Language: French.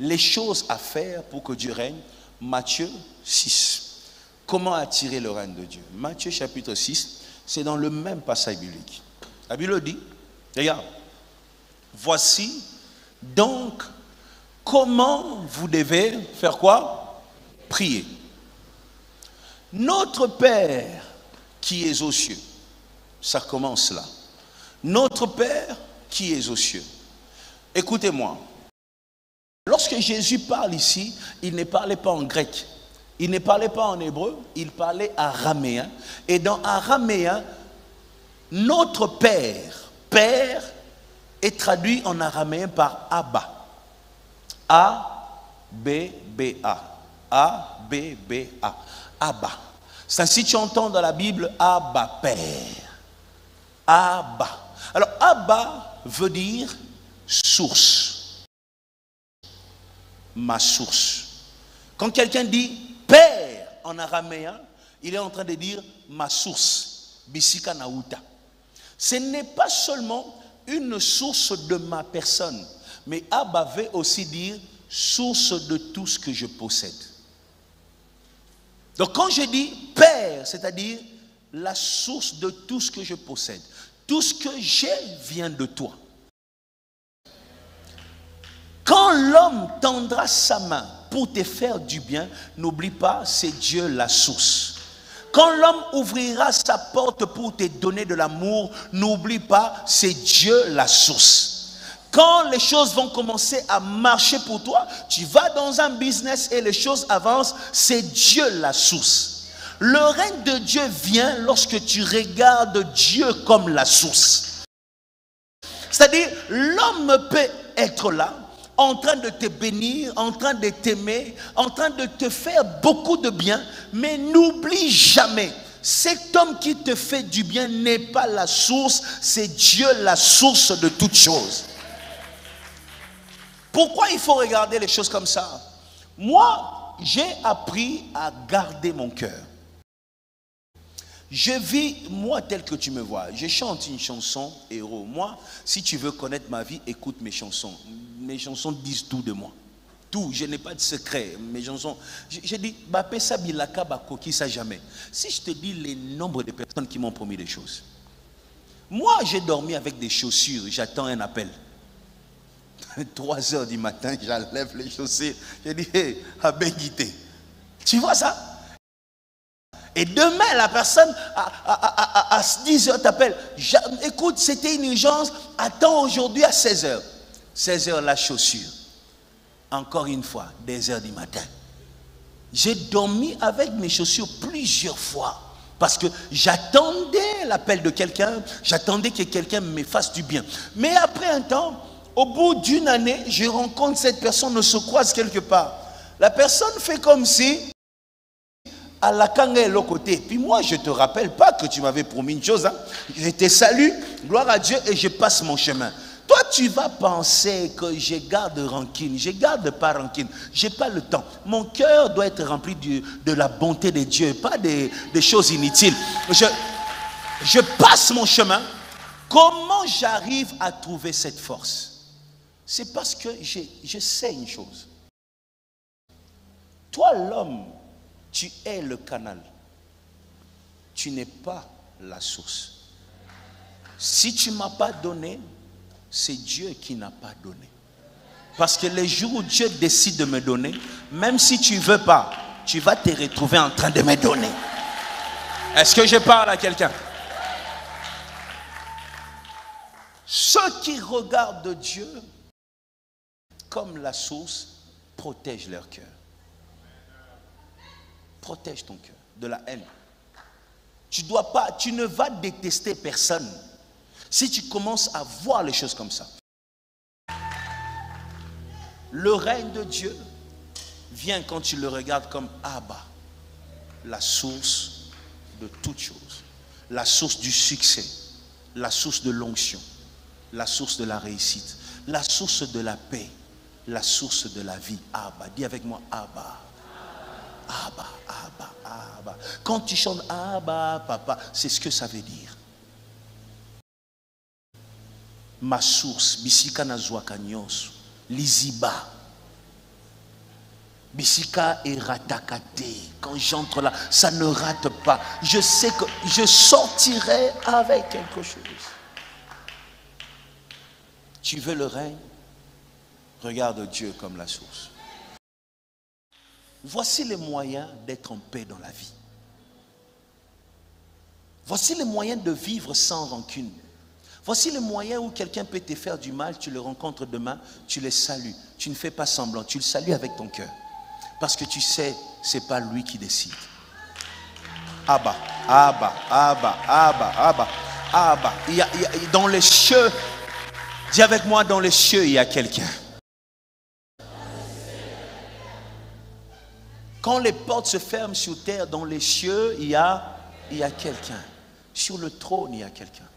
les choses à faire pour que Dieu règne. Matthieu 6. Comment attirer le règne de Dieu? Matthieu chapitre 6, c'est dans le même passage biblique. La Bible dit, regarde, voici donc comment vous devez faire quoi? Prier. Notre Père qui est aux cieux, ça commence là. Notre Père qui est aux cieux. Écoutez-moi. Lorsque Jésus parle ici, il ne parlait pas en grec. Il ne parlait pas en hébreu, il parlait araméen. Et dans araméen, notre Père, Père, est traduit en araméen par Abba. A-B-B-A. A-B-B-A. Abba. C'est ainsi que tu entends dans la Bible Abba, Père. Abba. Alors, Abba veut dire source. Ma source. Quand quelqu'un dit Père en araméen, il est en train de dire ma source. Bisika Naouta. Ce n'est pas seulement une source de ma personne, mais Abba veut aussi dire source de tout ce que je possède. Donc quand je dis Père, c'est-à-dire la source de tout ce que je possède. Tout ce que j'ai vient de toi. Quand l'homme tendra sa main pour te faire du bien, n'oublie pas, c'est Dieu la source. Quand l'homme ouvrira sa porte pour te donner de l'amour, n'oublie pas, c'est Dieu la source. Quand les choses vont commencer à marcher pour toi, tu vas dans un business et les choses avancent, c'est Dieu la source. Le règne de Dieu vient lorsque tu regardes Dieu comme la source. C'est-à-dire, l'homme peut être là, en train de te bénir, en train de t'aimer, en train de te faire beaucoup de bien, mais n'oublie jamais, cet homme qui te fait du bien n'est pas la source, c'est Dieu la source de toutes choses. Pourquoi il faut regarder les choses comme ça? Moi, j'ai appris à garder mon cœur. Je vis, moi, tel que tu me vois. Je chante une chanson, héros. Moi, si tu veux connaître ma vie, écoute mes chansons. Mes chansons disent tout de moi. Tout, je n'ai pas de secret. Mes chansons, je dis, Bapé Sabilaka Bakoki, ça jamais. Si je te dis les nombres de personnes qui m'ont promis des choses. Moi, j'ai dormi avec des chaussures, j'attends un appel. 3 heures du matin, j'enlève les chaussures. Je dis, hé, Abenguité. Tu vois ça? Et demain, la personne à 10 heures t'appelle. Écoute, c'était une urgence. Attends aujourd'hui à 16 heures. 16 heures, la chaussure. Encore une fois, des heures du matin. J'ai dormi avec mes chaussures plusieurs fois. Parce que j'attendais l'appel de quelqu'un. J'attendais que quelqu'un me fasse du bien. Mais après un temps, au bout d'une année, je rencontre cette personne, on se croise quelque part. La personne fait comme si à la kanga est l'autre côté. Puis moi, je ne te rappelle pas que tu m'avais promis une chose. Hein. Je te salue, gloire à Dieu, et je passe mon chemin. Toi, tu vas penser que je garde rancune. Je ne garde pas rancune. Je n'ai pas le temps. Mon cœur doit être rempli de la bonté de Dieu, pas des choses inutiles. Je passe mon chemin. Comment j'arrive à trouver cette force? C'est parce que je sais une chose. Toi, l'homme, tu es le canal. Tu n'es pas la source. Si tu ne m'as pas donné, c'est Dieu qui n'a pas donné. Parce que les jours où Dieu décide de me donner, même si tu ne veux pas, tu vas te retrouver en train de me donner. Est-ce que je parle à quelqu'un? Ceux qui regardent Dieu comme la source protègent leur cœur. Protège ton cœur de la haine. Tu ne vas détester personne si tu commences à voir les choses comme ça. Le règne de Dieu vient quand tu le regardes comme Abba, la source de toutes choses, la source du succès, la source de l'onction, la source de la réussite, la source de la paix, la source de la vie. Abba, dis avec moi Abba. Abba, Abba, Abba. Quand tu chantes Abba, papa, c'est ce que ça veut dire. Ma source, Bisika Nazwa Kanyos, Liziba. Bisika et ratakate. Quand j'entre là, ça ne rate pas. Je sais que je sortirai avec quelque chose. Tu veux le règne? Regarde Dieu comme la source. Voici les moyens d'être en paix dans la vie. Voici les moyens de vivre sans rancune. Voici les moyens où quelqu'un peut te faire du mal, tu le rencontres demain, tu le salues. Tu ne fais pas semblant, tu le salues avec ton cœur. Parce que tu sais, ce n'est pas lui qui décide. Abba, Abba, Abba, Abba, Abba, Abba. Dans les cieux, dis avec moi, dans les cieux, il y a quelqu'un. Quand les portes se ferment sur terre, dans les cieux, il y a quelqu'un. Sur le trône, il y a quelqu'un.